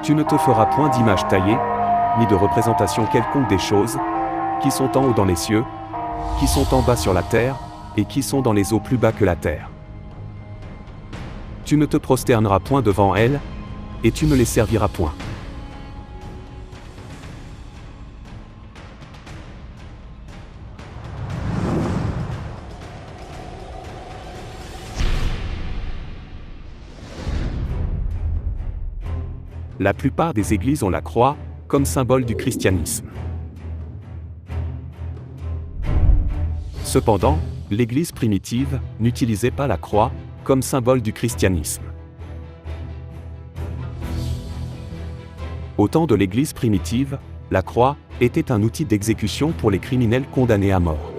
Tu ne te feras point d'image taillée, ni de représentation quelconque des choses, qui sont en haut dans les cieux, qui sont en bas sur la terre, et qui sont dans les eaux plus bas que la terre. Tu ne te prosterneras point devant elles, et tu ne les serviras point. La plupart des églises ont la croix, comme symbole du christianisme. Cependant, l'Église primitive n'utilisait pas la croix comme symbole du christianisme. Au temps de l'Église primitive, la croix était un outil d'exécution pour les criminels condamnés à mort.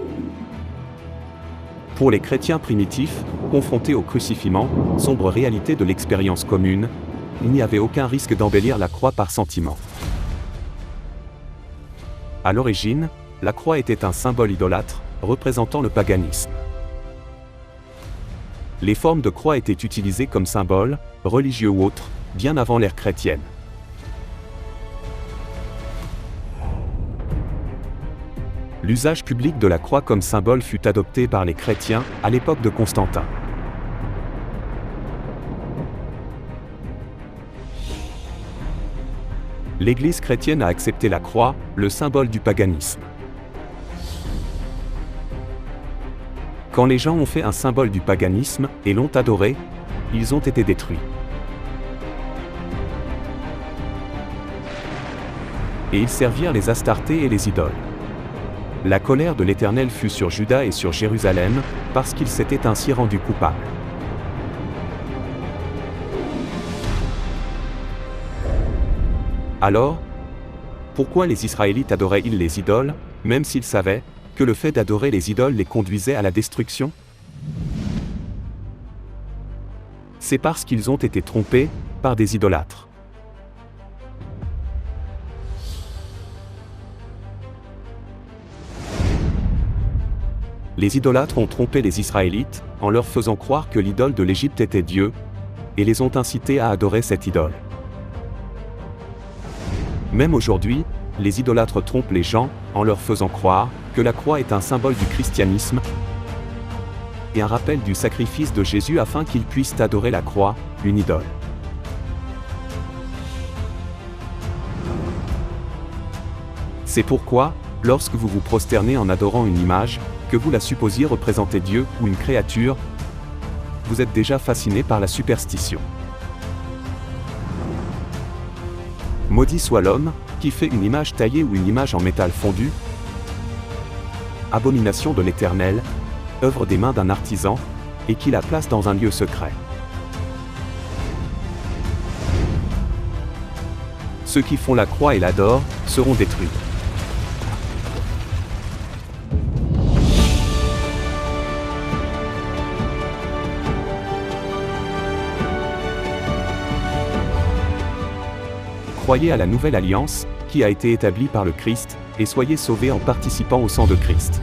Pour les chrétiens primitifs, confrontés au crucifiement, sombre réalité de l'expérience commune, il n'y avait aucun risque d'embellir la croix par sentiment. À l'origine, la croix était un symbole idolâtre, représentant le paganisme. Les formes de croix étaient utilisées comme symboles, religieux ou autres, bien avant l'ère chrétienne. L'usage public de la croix comme symbole fut adopté par les chrétiens à l'époque de Constantin. L'Église chrétienne a accepté la croix, le symbole du paganisme. Quand les gens ont fait un symbole du paganisme et l'ont adoré, ils ont été détruits. Et ils servirent les Astartés et les idoles. La colère de l'Éternel fut sur Juda et sur Jérusalem, parce qu'ils s'étaient ainsi rendus coupables. Alors, pourquoi les Israélites adoraient-ils les idoles, même s'ils savaient que le fait d'adorer les idoles les conduisait à la destruction? C'est parce qu'ils ont été trompés par des idolâtres. Les idolâtres ont trompé les Israélites en leur faisant croire que l'idole de l'Égypte était Dieu, et les ont incités à adorer cette idole. Même aujourd'hui, les idolâtres trompent les gens en leur faisant croire que la croix est un symbole du christianisme et un rappel du sacrifice de Jésus afin qu'ils puissent adorer la croix, une idole. C'est pourquoi, lorsque vous vous prosternez en adorant une image, que vous la supposiez représenter Dieu ou une créature, vous êtes déjà fasciné par la superstition. Maudit soit l'homme qui fait une image taillée ou une image en métal fondu. Abomination de l'Éternel, œuvre des mains d'un artisan, et qui la place dans un lieu secret. Ceux qui font la croix et l'adorent seront détruits. Croyez à la nouvelle alliance, qui a été établie par le Christ, et soyez sauvés en participant au sang de Christ.